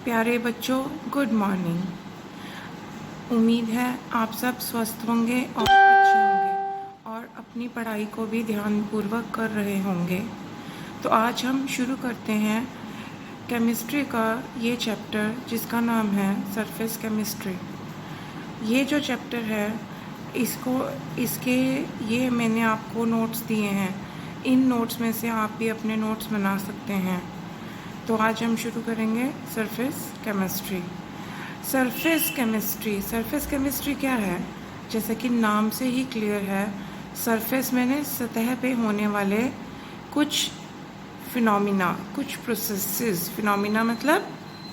प्यारे बच्चों, good morning. उम्मीद है आप सब स्वस्थ होंगे और अच्छे होंगे और अपनी पढ़ाई को भी ध्यानपूर्वक कर रहे होंगे। तो आज हम शुरू करते हैं केमिस्ट्री का ये चैप्टर जिसका नाम है सरफेस केमिस्ट्री। ये जो चैप्टर है इसके ये मैंने आपको नोट्स दिए हैं। इन नोट्स में से आप भी अपने नोट्स बना सकते हैं। तो आज हम शुरू करेंगे सरफेस केमिस्ट्री। सरफेस केमिस्ट्री क्या है? जैसे कि नाम से ही क्लियर है, सरफेस मैंने सतह पे होने वाले कुछ फिनोमिना, कुछ प्रोसेसेस। फिनोमिना मतलब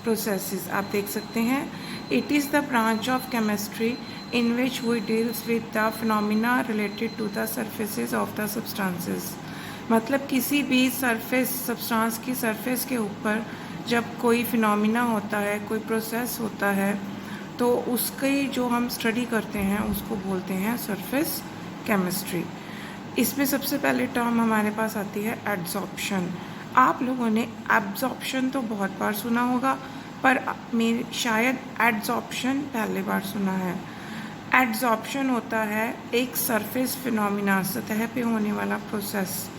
प्रोसेसेस, आप देख सकते हैं। It is the branch of chemistry in which we deals with the phenomena related to the surfaces of the substances. मतलब किसी भी सब्सटेंस की सरफेस के ऊपर जब कोई फिनोमिना होता है, कोई प्रोसेस होता है, तो उसकी जो हम स्टडी करते हैं उसको बोलते हैं सरफेस केमिस्ट्री। इसमें सबसे पहले टर्म हमारे पास आती है एड्सॉर्प्शन। आप लोगों ने एब्जॉर्प्शन तो बहुत बार सुना होगा, पर शायद एड्सॉर्प्शन पहली बार सुना है। एड्सॉर्प्शन होता है एक सरफेस फिनोमिना, सतह पे होने वाला प्रोसेस।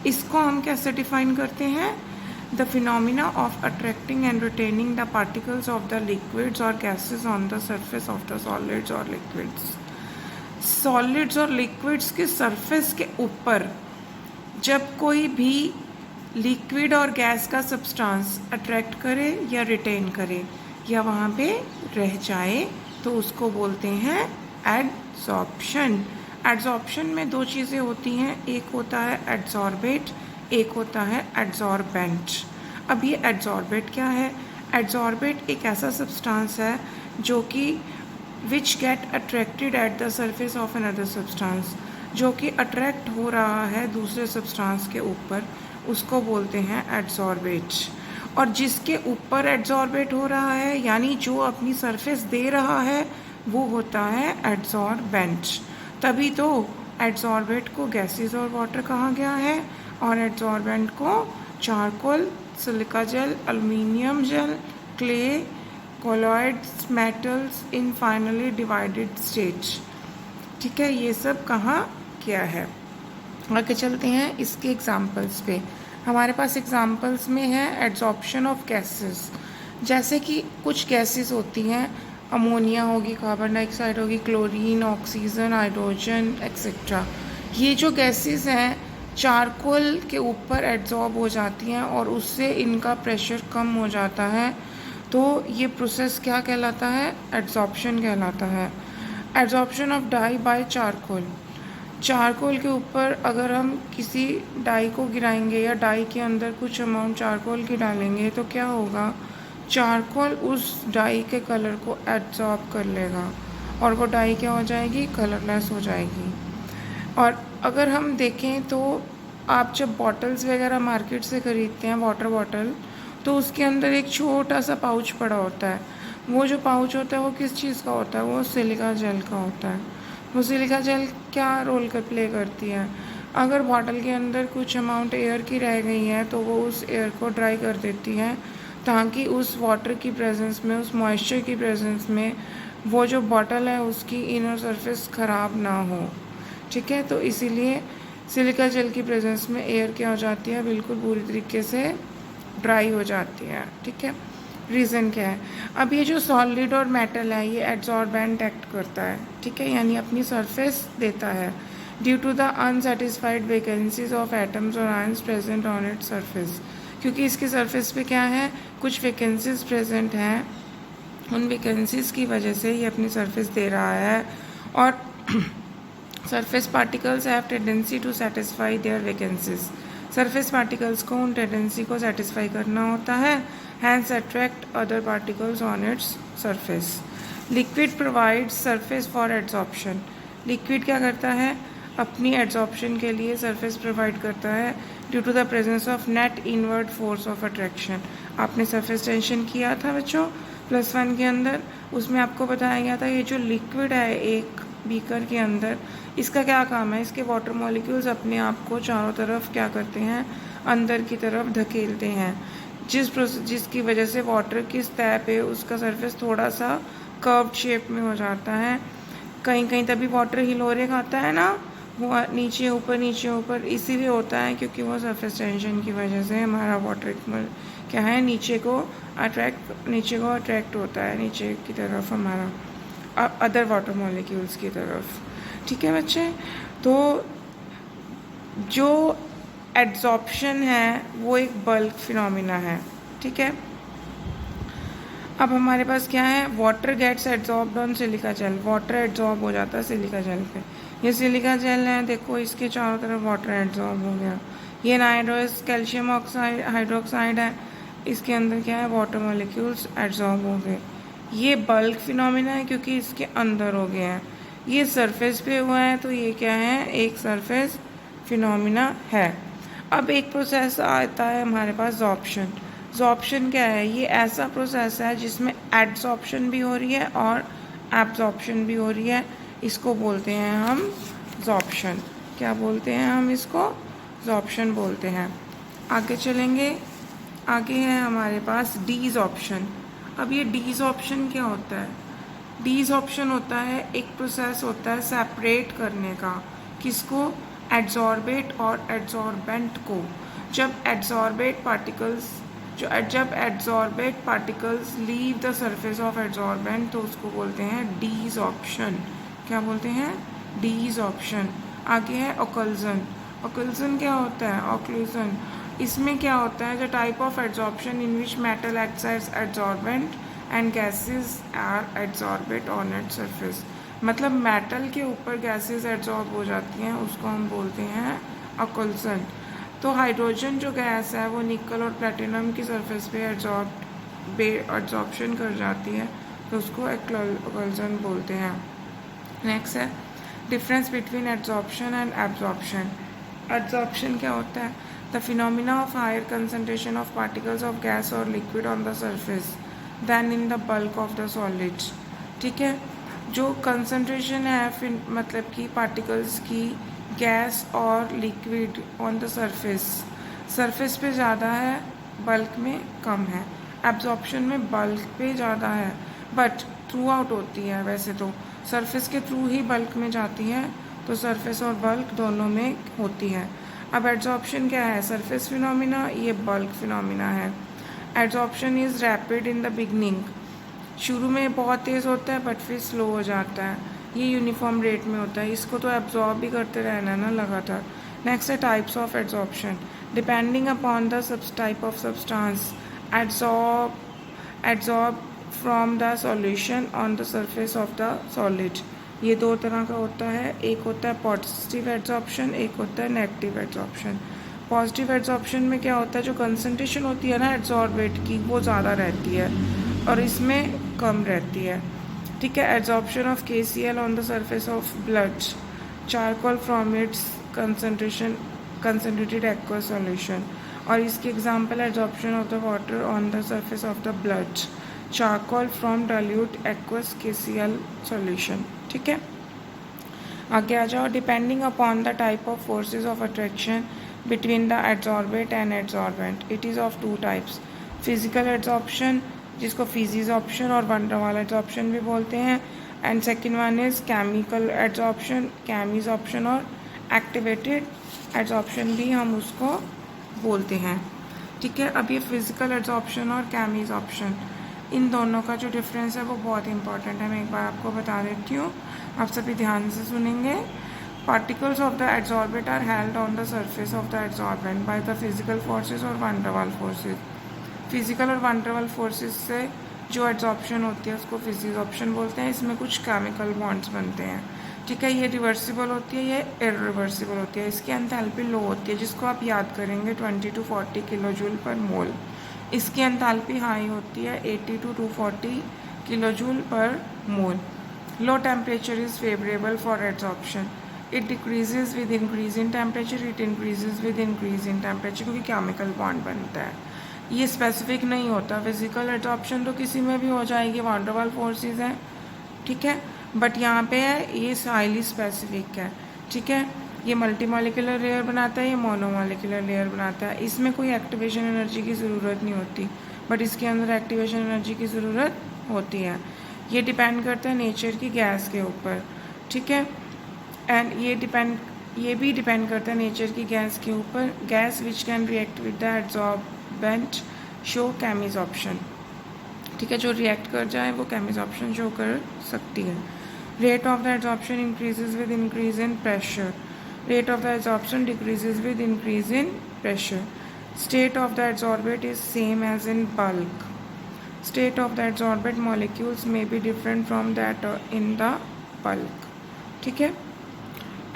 इसको हम कैसे डिफाइन करते हैं? The phenomena of attracting and retaining the particles of the liquids और gases on the surface of the solids और लिक्विड्स। सॉलिड्स और लिक्विड्स के सरफेस के ऊपर जब कोई भी लिक्विड और गैस का सब्सटेंस अट्रैक्ट करे या रिटेन करे या वहाँ पे रह जाए तो उसको बोलते हैं एड्सॉर्प्शन। एड्सॉर्प्शन में दो चीज़ें होती हैं, एक होता है एड्सॉर्बेट, एक होता है एड्सॉर्बेंट। अब ये एड्सॉर्बेट क्या है? एड्सॉर्बेट एक ऐसा सब्सटेंस है जो कि which get attracted at the surface of another substance, जो कि अट्रैक्ट हो रहा है दूसरे सब्सटेंस के ऊपर, उसको बोलते हैं एड्सॉर्बेट। और जिसके ऊपर एड्सॉर्बेट हो रहा है, यानी जो अपनी सरफेस दे रहा है, वो होता है एड्सॉर्बेंट। तभी तो एड्सॉर्बेट को गैसेस और वाटर कहा गया है और एड्सॉर्बेंट को charcoal, silica gel, aluminium gel, clay, colloids, metals in finely divided stage. ठीक है, ये सब कहा गया है। आगे चलते हैं इसके एग्जाम्पल्स पे। हमारे पास एग्जाम्पल्स में है एड्सॉर्प्शन ऑफ गैसेस। जैसे कि कुछ गैसेस होती हैं, अमोनिया होगी, कार्बन डाइऑक्साइड होगी, क्लोरीन, ऑक्सीजन, हाइड्रोजन एक्सेट्रा। ये जो गैसेस हैं चारकोल के ऊपर एड्सॉर्ब हो जाती हैं और उससे इनका प्रेशर कम हो जाता है। तो ये प्रोसेस क्या कहलाता है? एड्सॉर्प्शन कहलाता है। Adsorption of dye by charcoal. Charcoal के ऊपर अगर हम किसी डाई को गिराएंगे या डाई के अंदर कुछ अमाउंट चारकोल की डालेंगे तो क्या होगा? चारकोल उस डाई के कलर को एब्जॉर्ब कर लेगा और वो डाई क्या हो जाएगी? कलरलेस हो जाएगी। और अगर हम देखें तो आप जब बॉटल्स वगैरह मार्केट से ख़रीदते हैं, वाटर बॉटल, तो उसके अंदर एक छोटा सा पाउच पड़ा होता है। वो जो पाउच होता है वो किस चीज़ का होता है? वो सिलिका जेल का होता है। वो सिलिका जेल क्या रोल प्ले करती है? अगर बॉटल के अंदर कुछ अमाउंट एयर की रह गई है तो वो उस एयर को ड्राई कर देती है, ताकि उस वाटर की प्रेजेंस में, उस मॉइस्चर की प्रेजेंस में वो जो बॉटल है उसकी इनर सरफेस ख़राब ना हो। ठीक है, तो इसीलिए सिलिका जेल की प्रेजेंस में एयर क्या हो जाती है? बिल्कुल पूरी तरीके से ड्राई हो जाती है। ठीक है, रीज़न क्या है? अब ये जो सॉलिड और मेटल है ये एड्सॉर्बेंट एक्ट करता है। ठीक है, यानी अपनी सरफेस देता है due to the unsatisfied vacancies of atoms और ions present on its surface. क्योंकि इसकी सरफेस पे क्या है? कुछ वैकेंसीज प्रेजेंट हैं, उन वैकेंसीज की वजह से ये अपनी सरफेस दे रहा है। और surface particles have tendency to satisfy their vacancies. Surface particles को उन टेंडेंसी को सेटिस्फाई करना होता है, hence attract other particles on its surface. Liquid provides surface for adsorption. Liquid क्या करता है? अपनी एड्सॉर्प्शन के लिए सरफेस प्रोवाइड करता है due to the presence of net inward force of attraction. आपने सरफेस टेंशन किया था बच्चों +1 के अंदर, उसमें आपको बताया गया था ये जो लिक्विड है एक बीकर के अंदर, इसका क्या काम है? इसके वाटर मॉलिक्यूल्स अपने आप को चारों तरफ क्या करते हैं? अंदर की तरफ धकेलते हैं। जिसकी वजह से वाटर की सतह पे उसका सरफेस थोड़ा सा कर्व्ड शेप में हो जाता है। कहीं कहीं तभी वाटर हिलोरे खाता है ना, वो नीचे ऊपर इसीलिए होता है क्योंकि वो सरफेस टेंशन की वजह से हमारा वाटर क्या है नीचे को अट्रैक्ट होता है नीचे की तरफ हमारा अदर वाटर मॉलिक्यूल्स की तरफ। ठीक है बच्चे, तो जो एड्जॉर्प्शन है वो एक बल्क फिनोमिना है। ठीक है, अब हमारे पास क्या है, water gets adsorbed on silica gel, water adsorb हो जाता है सिलिका जेल पे। ये सिलिका जेल है, देखो इसके चारों तरफ वाटर एड्जॉर्ब हो गया। ये नाइट्रोस कैल्शियम ऑक्साइड हाइड्रोक्साइड है, इसके अंदर क्या है, वाटर मॉलिक्यूल्स एड्जॉर्ब हो गए। ये बल्क फिनोमिना है क्योंकि इसके अंदर हो गया है। ये सरफेस पे हुआ है तो ये क्या है, एक सरफेस फिनोमिना है। अब एक प्रोसेस आता है हमारे पास जॉर्प्शन। जॉर्प्शन क्या है, ये ऐसा प्रोसेस है जिसमें एड्सॉर्प्शन भी हो रही है और एब्जॉर्प्शन भी हो रही है। इसको बोलते हैं हम जॉर्प्शन। क्या बोलते हैं हम इसको, जॉर्प्शन बोलते हैं। आगे चलेंगे, आगे है हमारे पास डीजॉर्प्शन। अब ये डीजॉर्प्शन क्या होता है, डीजॉर्प्शन होता है एक प्रोसेस होता है सेपरेट करने का, किसको, एड्जॉर्बेट और एड्जॉर्बेंट को। जब adsorbate particles leave the surface of adsorbent तो उसको बोलते हैं डीजॉर्प्शन। क्या बोलते हैं, डीजॉर्प्शन। आगे है ओक्लूजन। ओक्लूजन क्या होता है, ओक्लूजन इसमें क्या होता है, the type of adsorption in which metal acts as adsorbent and gases are adsorbate on its surface. मतलब मेटल के ऊपर गैसेज एड्जॉर्ब हो जाती हैं, उसको हम बोलते हैं ओक्लूजन। तो हाइड्रोजन जो गैस है वो निकल और प्लेटिनम की सरफेस पे एड्जॉर्प्शन कर जाती है तो उसको ओक्लूजन बोलते हैं। नेक्स्ट है difference between adsorption and absorption. Adsorption क्या होता है, the phenomena of higher concentration of particles of gas और liquid on the surface than in the bulk of the solids. ठीक है, जो कंसंट्रेशन है मतलब कि पार्टिकल्स की गैस और लिक्विड ऑन द सरफेस पे ज़्यादा है, बल्क में कम है। एब्जॉर्प्शन में बल्क पे ज़्यादा है बट थ्रू आउट होती है, वैसे तो सरफेस के थ्रू ही बल्क में जाती है, तो सरफेस और बल्क दोनों में होती है। अब एड्जॉर्प्शन क्या है, सरफेस फिनोमिना, ये बल्क फिनोमिना है। Adsorption is rapid in the beginning, शुरू में बहुत तेज़ होता है बट फिर स्लो हो जाता है। ये यूनिफॉर्म रेट में होता है, इसको तो एब्जॉर्ब भी करते रहना ना लगातार। नेक्स्ट है types of adsorption. Depending upon the type of substance adsorb from the solution on the surface of the solid. ये दो तरह का होता है, एक होता है पॉजिटिव एड्जॉर्प्शन, एक होता है नेगेटिव एड्जॉर्प्शन। पॉजिटिव एड्जॉर्प्शन में क्या होता है, जो कंसंट्रेशन होती है ना एड्जॉर्बेट की वो ज़्यादा रहती है और इसमें कम रहती है। ठीक है, adsorption of KCl on the surface of blood, charcoal from its concentrated aqueous solution. और इसके example adsorption of the water on the surface of the blood, charcoal from dilute aqueous KCl solution. ठीक है, आगे आ जाओ। Depending upon the type of forces of attraction between the adsorbate and adsorbent, it is of two types, physical adsorption जिसको फिजिजॉर्प्शन और van der Waals adsorption भी बोलते हैं, and second one is chemical adsorption, chemisorption और एक्टिवेटेड एड्जॉर्प्शन भी हम उसको बोलते हैं। ठीक है, अब ये फिजिकल एड्जॉर्प्शन और कैमिजॉर्प्शन, इन दोनों का जो डिफरेंस है वो बहुत इंपॉर्टेंट है, मैं एक बार आपको बता देती हूँ, आप सभी ध्यान से सुनेंगे। Particles of the adsorbate are held on the surface of the adsorbent by the physical forces और वंडरवाल फोर्सेज। फिजिकल और वंडरवाल फोर्सेस से जो एड्जॉर्प्शन होती है उसको फिजिजॉर्प्शन बोलते हैं। इसमें कुछ केमिकल बॉन्ड्स बनते हैं। ठीक है, ये रिवर्सिबल होती है, ये इरिवर्सिबल होती है। इसकी एंथैल्पी लो होती है, जिसको आप याद करेंगे 20 to 40 किलो जूल पर मोल। इसकी एंथैल्पी हाई होती है 80 to 240 किलो जूल पर मोल। Low temperature is favourable for adsorption, it decreases with increase in temperature, it increases with increase in temperature, क्योंकि केमिकल बॉन्ड बनता है। ये स्पेसिफिक नहीं होता, फिजिकल एड्जॉर्प्शन तो किसी में भी हो जाएगी, वंडरवाल फोर्सेस हैं। ठीक है, बट यहाँ पे है ये हाईली स्पेसिफिक है। ठीक है, ये मल्टीमॉलिक्यूलर लेयर बनाता है, ये मोनोमॉलिक्यूलर लेयर बनाता है। इसमें कोई एक्टिवेशन एनर्जी की ज़रूरत नहीं होती, बट इसके अंदर एक्टिवेशन एनर्जी की ज़रूरत होती है। ये डिपेंड करता है नेचर की गैस के ऊपर, ठीक है। एंड ये भी डिपेंड करता है नेचर की गैस के ऊपर। Gas which can react with the adsorbent show chemisorption, ठीक है। जो रिएक्ट कर जाए वो केमिसॉर्प्शन शो कर सकती है। Rate of the adsorption increases with increase in pressure, rate of the adsorption decreases with increase in pressure. State of the adsorbate is same as in bulk, state of the adsorbate molecules may be different from that in the bulk, ठीक है।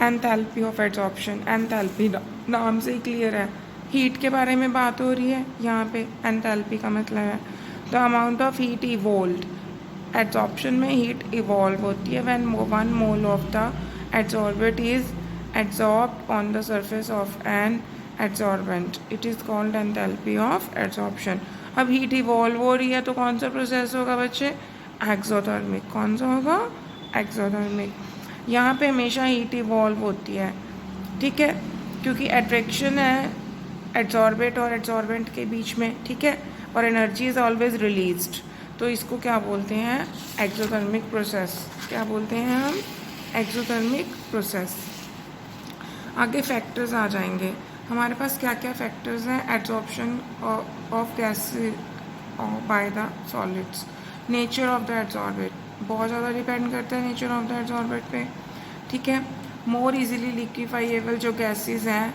Enthalpy of adsorption, enthalpy नाम से ही clear है, heat के बारे में बात हो रही है यहाँ पे। एंथैल्पी का मतलब है the amount of heat evolved, adsorption में हीट इवॉल्व होती है when 1 mole of the adsorbate is adsorbed on the surface of an adsorbent, it is called enthalpy of adsorption. अब हीट इवॉल्व हो रही है तो कौन सा प्रोसेस होगा बच्चे? एक्सोथर्मिक। कौन सा होगा? एक्सोथर्मिक। यहाँ पे हमेशा हीट इवॉल्व होती है, ठीक है, क्योंकि अट्रैक्शन है एड्सॉर्बेट और एड्सॉर्बेंट के बीच में, ठीक है, और एनर्जी इज़ ऑलवेज रिलीज्ड। तो इसको क्या बोलते हैं? Exothermic process. क्या बोलते हैं हम? Exothermic process. आगे फैक्टर्स आ जाएंगे हमारे पास। क्या क्या फैक्टर्स हैं adsorption of gas by the solids? Nature of the adsorbate बहुत ज़्यादा डिपेंड करता है नेचर ऑफ द एड्सॉर्बेट पे, ठीक है। मोर इजीली लिक्विफाइएबल जो गैसेस हैं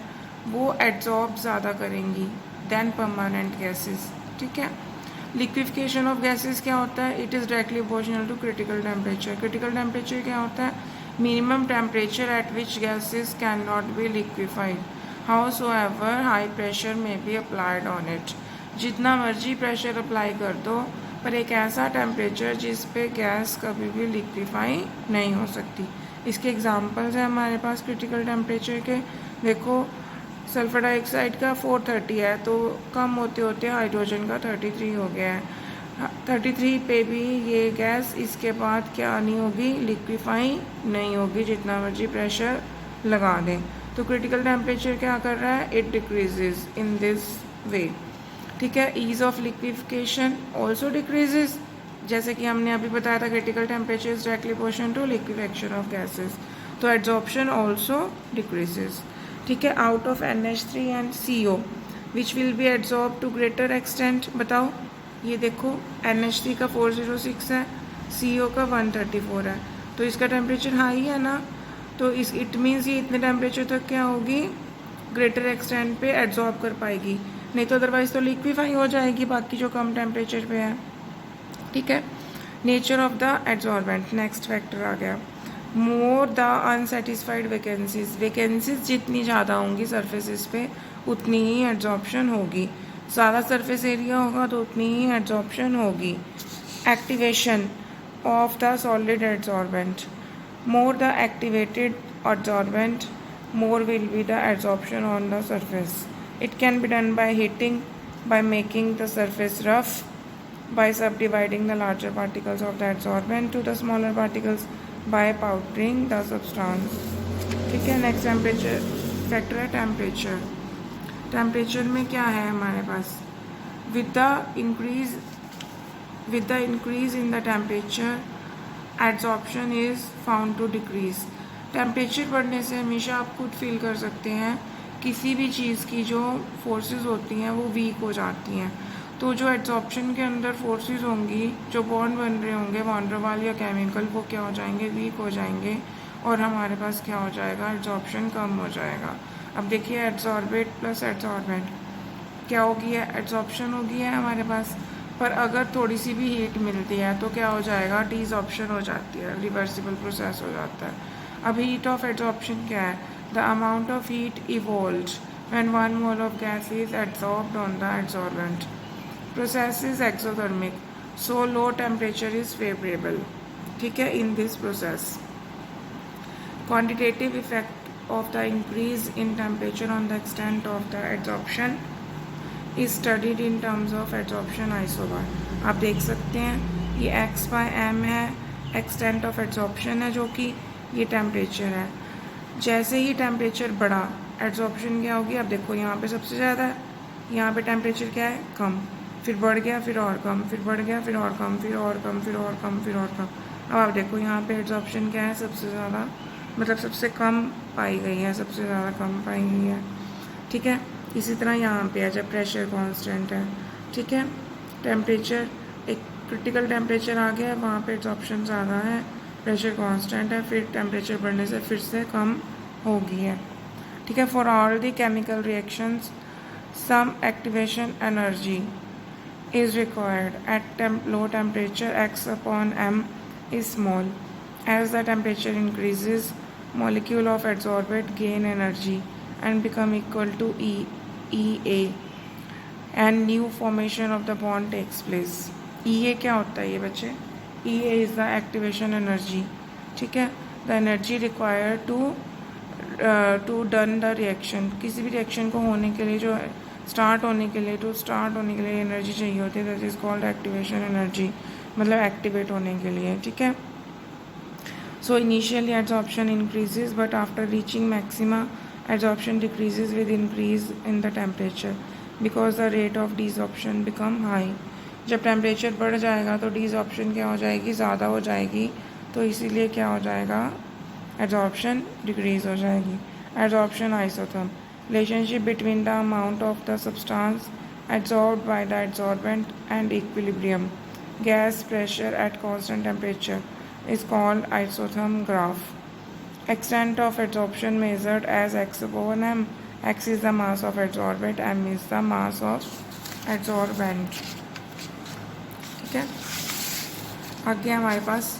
वो एड्सॉर्ब ज़्यादा करेंगी देन परमानेंट गैसेस, ठीक है। लिक्विफिकेशन ऑफ गैसेस क्या होता है? It is directly proportional to critical temperature. Critical temperature क्या होता है? Minimum temperature at which gases can not be liquefied howsoever high pressure may be applied on it। जितना मर्जी प्रेशर अप्लाई कर दो पर एक ऐसा टेम्परेचर जिस पे गैस कभी भी लिक्विफाई नहीं हो सकती। इसके एग्जांपल्स हैं हमारे पास क्रिटिकल टेम्परेचर के। देखो सल्फर डाइऑक्साइड का 430 है तो कम होते होते हाइड्रोजन का 33 हो गया है। 33 पे भी ये गैस इसके बाद क्या नहीं होगी? लिक्विफाई नहीं होगी जितना मर्जी प्रेशर लगा दें। तो क्रिटिकल टेम्परेचर क्या कर रहा है? It decreases in this way, ठीक है। Ease of liquefaction also decreases, जैसे कि हमने अभी बताया था critical temperature is directly proportional to liquefaction of gases, तो एड्सॉर्प्शन ऑल्सो डिक्रीजेज, ठीक है। Out of NH3 and CO which will be adsorb to greater extent. बताओ, ये देखो NH3 का 406 है, CO का 134 है, तो इसका टेम्परेचर हाई है ना, तो इस इट मीन्स ये इतने टेम्परेचर तक क्या होगी? ग्रेटर एक्सटेंट पे एड्सॉर्ब कर पाएगी, नहीं तो अदरवाइज तो लिक्विफाई हो जाएगी बाकी जो कम टेम्परेचर पे है, ठीक है। Nature of the adsorbent, next factor आ गया। More the unsatisfied vacancies, vacancies जितनी ज़्यादा होंगी सरफेसिस पे उतनी ही एड्सॉर्प्शन होगी। ज़्यादा सरफेस एरिया होगा तो उतनी ही एड्सॉर्प्शन होगी। Activation of the solid adsorbent, more the activated adsorbent, more will be the adsorption on the surface. It can be done by heating, by making the surface rough, by subdividing the larger particles of the adsorbent to the smaller particles, by powdering the substance, ठीक है। Next temperature factor है temperature. Temperature में क्या है हमारे पास? With the increase in the temperature adsorption is found to decrease. Temperature बढ़ने से हमेशा आप खुद फील कर सकते हैं किसी भी चीज़ की जो फोर्सेस होती हैं वो वीक हो जाती हैं। तो जो एड्सॉर्प्शन के अंदर फोर्सेस होंगी, जो बॉन्ड बन रहे होंगे वॉन्डरवाल या केमिकल, वो क्या हो जाएंगे? वीक हो जाएंगे और हमारे पास क्या हो जाएगा? एड्सॉर्प्शन कम हो जाएगा। अब देखिए एड्सॉर्बेट प्लस एड्सॉर्बेंट क्या होगी? एड्सॉर्प्शन होगी है हमारे पास, पर अगर थोड़ी सी भी हीट मिलती है तो क्या हो जाएगा? डिसऑर्प्शन हो जाती है, रिवर्सिबल प्रोसेस हो जाता है। अब हीट ऑफ एड्सॉर्प्शन क्या है? The amount of heat evolved when 1 mole of gas is adsorbed on the adsorbent. Process is exothermic, so low temperature is favourable, ठीक है, in this process. Quantitative effect of the increase in temperature on the extent of the adsorption is studied in terms of adsorption isobar. आप देख सकते हैं ये x/m है, extent of adsorption है जो कि ये टेम्परेचर है। जैसे ही टेम्परेचर बढ़ा एड्जॉर्प्शन क्या होगी, अब देखो यहाँ पे सबसे ज़्यादा है, यहाँ पे टेम्परेचर क्या है, कम, फिर बढ़ गया, फिर और कम, फिर बढ़ गया, फिर और कम, फिर और कम, फिर और कम, फिर और कम। अब आप देखो यहाँ पे एड्जॉर्प्शन क्या है, सबसे ज़्यादा, मतलब सबसे कम पाई गई है, सबसे ज़्यादा कम पाई गई है। ठीक है, इसी तरह यहाँ पे है जब प्रेशर कांस्टेंट है। ठीक है, टेम्परेचर एक क्रिटिकल टेम्परेचर आ गया है, वहाँ पे एड्जॉर्प्शन ज़्यादा है, प्रेशर कांस्टेंट है, फिर टेम्परेचर बढ़ने से फिर से कम हो गई है। ठीक है, for all the chemical reactions some activation energy is required at low temperature. X upon m is small. As the temperature increases, molecule of adsorbate gain energy and become equal to EA and new formation of the bond takes place. EA क्या होता है ये बच्चे? EA is the activation energy. ठीक है, the energy required to done the reaction. किसी भी reaction को होने के लिए जो स्टार्ट होने के लिए एनर्जी चाहिए होती है, that is called activation energy, मतलब एक्टिवेट होने के लिए। ठीक है, so initially adsorption increases but after reaching maxima adsorption decreases with increase in the temperature because the rate of desorption become high. जब टेम्परेचर बढ़ जाएगा तो डिसऑर्प्शन क्या हो जाएगी, ज़्यादा हो जाएगी, तो इसीलिए क्या हो जाएगा, एड्जॉर्प्शन डिक्रीज हो जाएगी। Adsorption isotherm, relationship between the amount of the substance adsorbed by the adsorbent and equilibrium gas pressure at constant temperature is called isotherm graph. Extent of adsorption measured as x upon m. X is the mass of adsorbent, m is the mass of adsorbent. ठीक है, आगे हमारे पास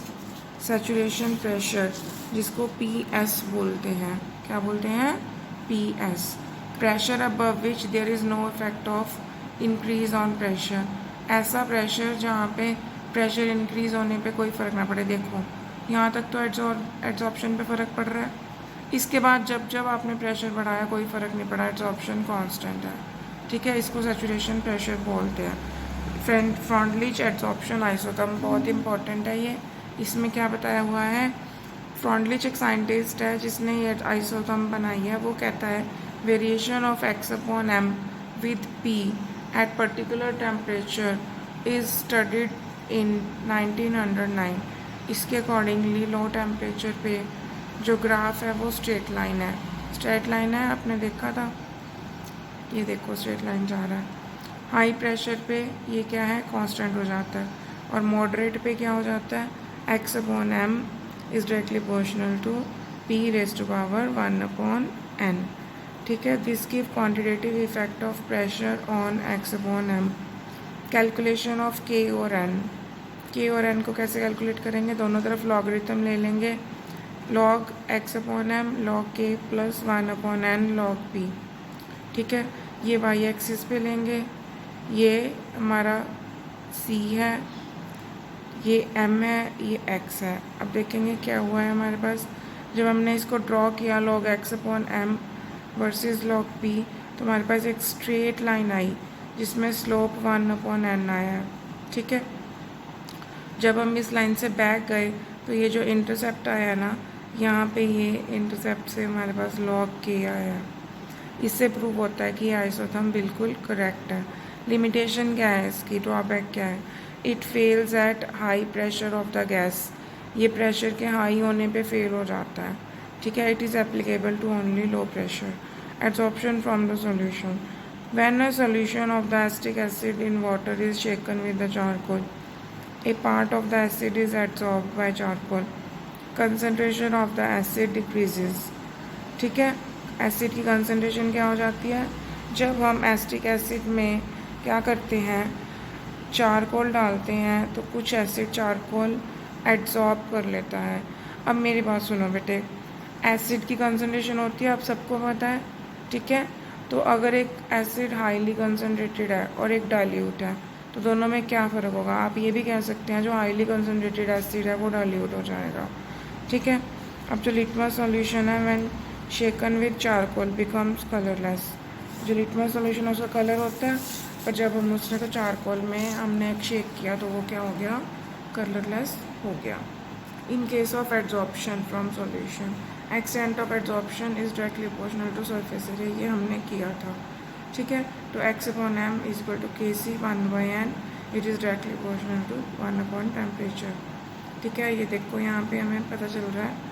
saturation pressure जिसको PS बोलते हैं। क्या बोलते हैं, PS, pressure above which there is no effect of increase on pressure। ऐसा प्रेशर जहाँ पे प्रेशर इंक्रीज होने पे कोई फ़र्क ना पड़े। देखो यहाँ तक तो एड्जॉर्प्शन पे फ़र्क पड़ रहा है, इसके बाद जब जब आपने प्रेशर बढ़ाया कोई फ़र्क नहीं पड़ा, एड्जॉर्प्शन कांस्टेंट है। ठीक है, इसको सैचुरेशन प्रेशर बोलते हैं। फ्रॉन्टलिच एड्जॉर्प्शन आइसोथर्म बहुत इंपॉर्टेंट है ये, इसमें क्या बताया हुआ है, फ्रॉन्टलिच एक साइंटिस्ट है जिसने ये आइसोथर्म बनाई है, वो कहता है variation of x upon m with p at particular temperature is studied in 1909। इसके अकॉर्डिंगली लो टेम्परेचर पे जो ग्राफ है वो स्ट्रेट लाइन है, स्ट्रेट लाइन है, आपने देखा था, ये देखो स्ट्रेट लाइन जा रहा है। हाई प्रेशर पे ये क्या है, कांस्टेंट हो जाता है, और मॉडरेट पे क्या हो जाता है, x upon m is directly proportional to p raised to power 1 upon n। ठीक है, this give quantitative effect of pressure on x upon m। Calculation of k और n, k और n को कैसे कैलकुलेट करेंगे, दोनों तरफ लॉगरिथम ले लेंगे, log x upon m log k plus 1 upon n log p। ठीक है, ये y एक्सिस पे लेंगे, ये हमारा c है, ये m है, ये x है। अब देखेंगे क्या हुआ है हमारे पास, जब हमने इसको ड्रॉ किया log x upon m versus log p, तो हमारे पास एक स्ट्रेट लाइन आई जिसमें स्लोप 1 अपॉन n आया है। ठीक है, जब हम इस लाइन से बैक गए तो ये जो इंटरसेप्ट आया ना, यहाँ पे ये इंटरसेप्ट से हमारे पास log k आया है। इससे प्रूव होता है कि ये आइसोथर्म बिल्कुल करेक्ट है। लिमिटेशन क्या है इसकी, ड्रॉबैक क्या है, it fails at high pressure of the gas, ये प्रेशर के हाई होने पे फेल हो जाता है। ठीक है, it is applicable to only low pressure. Adsorption from the solution, when a solution of the acetic acid in water is shaken with the charcoal, a part of the acid is adsorbed by charcoal, concentration of the acid decreases. ठीक है, acid की concentration क्या हो जाती है, जब हम acetic acid में क्या करते हैं, चारकोल डालते हैं तो कुछ एसिड चारकोल एड्सॉर्ब कर लेता है। अब मेरी बात सुनो बेटे, एसिड की कंसनट्रेशन होती है, आप सबको पता है। ठीक है, तो अगर एक एसिड हाईली कंसनट्रेटेड है और एक डाइल्यूट है तो दोनों में क्या फ़र्क होगा, आप ये भी कह सकते हैं जो हाईली कंसनट्रेटेड एसिड है वो डाइल्यूट हो जाएगा। ठीक है, अब जो लिटमस सॉल्यूशन है when shaken with charcoal becomes colourless, जो लिटमस सॉल्यूशन है उसका कलर होता है, पर जब हम उसने तो चारकोल में हमने शेक किया तो वो क्या हो गया, कलरलेस हो गया। In case of adsorption from solution, extent of adsorption is directly proportional to surface area, ये हमने किया था, ठीक है। तो x upon m is equal to kc 1/n, it is directly proportional to 1 upon temperature, ठीक है। ये देखो यहाँ पे हमें पता चल रहा है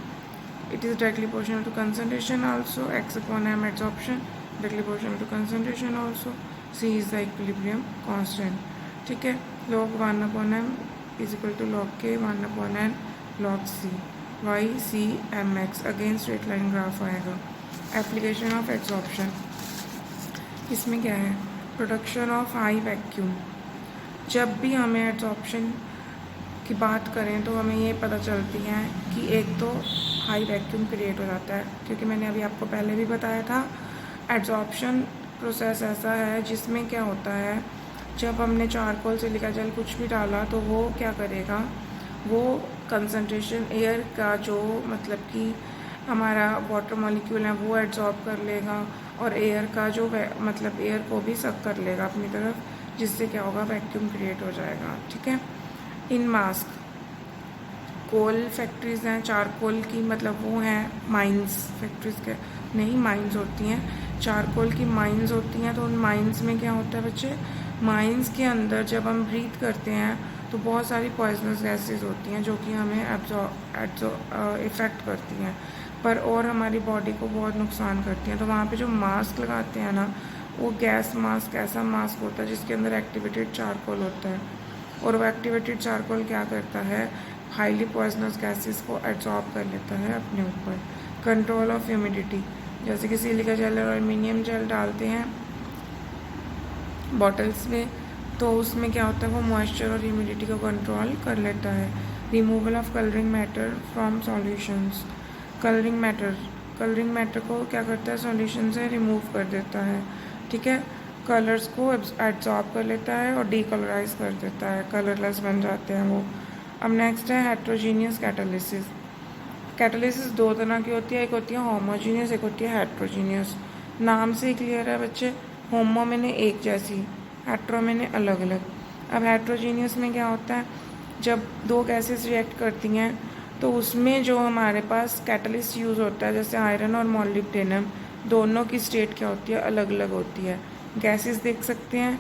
it is directly proportional to concentration also, x upon m adsorption directly proportional to concentration also, c is the equilibrium constant, ठीक है। log 1 upon m is equal to log k 1 upon n log c, y c m x, again straight line graph आएगा। Application of adsorption, इसमें क्या है, production of high vacuum. जब भी हमें adsorption की बात करें तो हमें ये पता चलती है कि एक तो हाई वैक्यूम क्रिएट हो जाता है, क्योंकि मैंने अभी आपको पहले भी बताया था एड्जॉर्प्शन प्रोसेस ऐसा है जिसमें क्या होता है, जब हमने चारकोल सिलिका जेल कुछ भी डाला तो वो क्या करेगा, वो कंसंट्रेशन एयर का जो मतलब कि हमारा वाटर मॉलिक्यूल है वो एड्जॉर्ब कर लेगा और एयर का जो मतलब एयर को भी सक कर लेगा अपनी तरफ, जिससे क्या होगा, वैक्यूम क्रिएट हो जाएगा, ठीक है। इन मास्क कोल फैक्ट्रीज़ हैं, चारकोल की मतलब वो हैं माइंस, फैक्ट्रीज़ के नहीं माइंस होती हैं, चारकोल की माइंस होती हैं। तो उन माइंस में क्या होता है बच्चे, माइंस के अंदर जब हम ब्रीथ करते हैं तो बहुत सारी पॉइजनस गैसेस होती हैं जो कि हमें इफ़ेक्ट करती हैं पर और हमारी बॉडी को बहुत नुकसान करती हैं। तो वहाँ पे जो मास्क लगाते हैं ना, वो गैस मास्क ऐसा मास्क होता है जिसके अंदर एक्टिवेटेड चारकोल होता है, और वो एक्टिवेटेड चारकोल क्या करता है, हाईली पॉइजनस गैसेस को एब्जॉर्ब कर लेता है अपने ऊपर। कंट्रोल ऑफ ह्यूमिडिटी, जैसे कि सिलिका जेल और एल्युमिनियम जेल डालते हैं बॉटल्स में, तो उसमें क्या होता है, वो मॉइस्चर और ह्यूमिडिटी को कंट्रोल कर लेता है। Removal of colouring matter from solutions, colouring matter को क्या करता है, सॉल्यूशन से रिमूव कर देता है, ठीक है। कलर्स को एब्जॉर्ब कर लेता है और डीकलराइज कर देता है, कलरलेस बन जाते हैं वो। अब नेक्स्ट है हेट्रोजीनियस कैटालिसिस। कैटालिसिस दो तरह की होती है, एक होती है होमोजीनियस, एक होती है हेट्रोजीनियस। नाम से ही क्लियर है बच्चे, होमो मैंने एक जैसी, हेट्रो मैंने अलग अलग। अब हेट्रोजीनियस में क्या होता है, जब दो गैसेस रिएक्ट करती हैं तो उसमें जो हमारे पास कैटलिस्ट यूज़ होता है, जैसे आयरन और मॉलिब्डेनम, दोनों की स्टेट क्या होती है, अलग अलग होती है। गैसेस देख सकते हैं,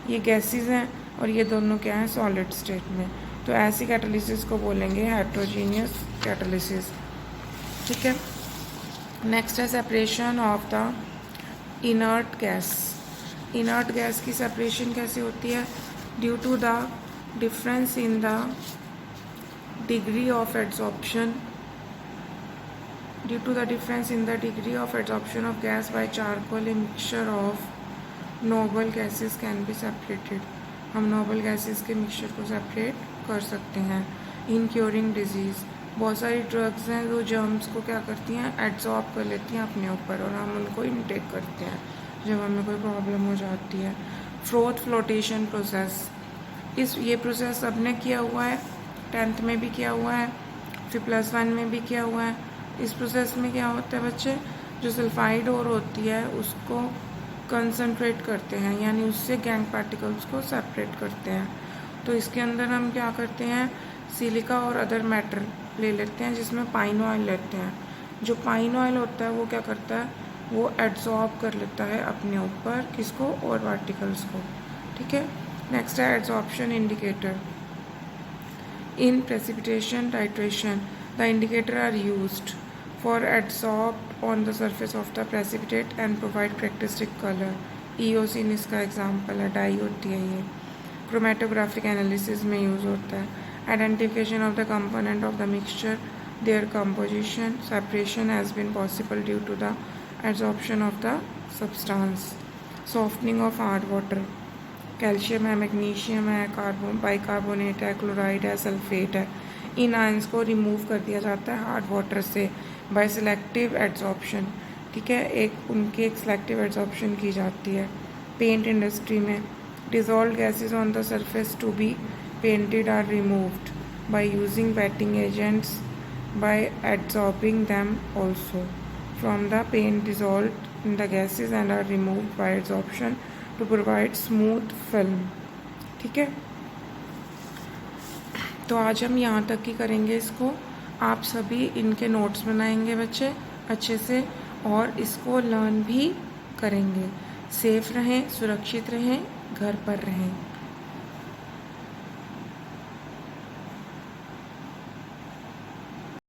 ये गैसेस हैं और ये दोनों क्या हैं, सॉलिड स्टेट में। तो ऐसी कैटालिसिस को बोलेंगे हेट्रोजीनियस कैटालिसिस, ठीक है। नेक्स्ट है separation of the inert gas. Inert gas की सेपरेशन कैसे होती है, due to the difference in the degree of adsorption of gas by charcoal, a mixture of noble gases can be separated। हम noble gases के mixture को separate कर सकते हैं। इन क्योरिंग डिजीज़, बहुत सारी ड्रग्स हैं जो जर्म्स को क्या करती हैं, एड्जॉर्ब कर लेती हैं अपने ऊपर और हम उनको इनटेक करते हैं जब हमें कोई प्रॉब्लम हो जाती है। फ्लोटेशन प्रोसेस, ये प्रोसेस सबने किया हुआ है, 10th में भी किया हुआ है, फिर +1 में भी किया हुआ है। इस प्रोसेस में क्या होता है बच्चे, जो सल्फाइड और होती है उसको कंसंट्रेट करते हैं, यानी उससे गैंग पार्टिकल्स को सेपरेट करते हैं। तो इसके अंदर हम क्या करते हैं, सिलिका और अदर मैटर ले लेते हैं जिसमें पाइन ऑयल लेते हैं। जो पाइन ऑयल होता है वो क्या करता है, वो एड्जॉर्ब कर लेता है अपने ऊपर किसको, और पार्टिकल्स को, ठीक है। नेक्स्ट है adsorption indicator. In precipitation titration, the indicator are used for adsorbed on the surface of the precipitate and provide characteristic color। eosin इसका एग्जाम्पल है, डाई होती है ये। क्रोमेटोग्राफिक एनालिसिस में यूज़ होता है। Identification of the component of the mixture, their composition, separation has been possible due to the adsorption of the substance. Softening of hard water, calcium है, magnesium है, bicarbonate है, chloride है, sulphate है, इन ions को remove कर दिया जाता है हार्ड वाटर से बाय सिलेक्टिव एड्जॉर्प्शन, ठीक है। उनकी एक सिलेक्टिव एड्जॉर्प्शन की जाती है। पेंट इंडस्ट्री में dissolve gases on the surface to be painted are removed by using wetting agents by adsorbing them also from the paint dissolve in the gases and are removed by adsorption to provide smooth film, ठीक है। तो आज हम यहाँ तक ही करेंगे इसको, आप सभी इनके नोट्स बनाएंगे बच्चे अच्छे से और इसको लर्न भी करेंगे। सेफ रहें, सुरक्षित रहें, घर पर रहें।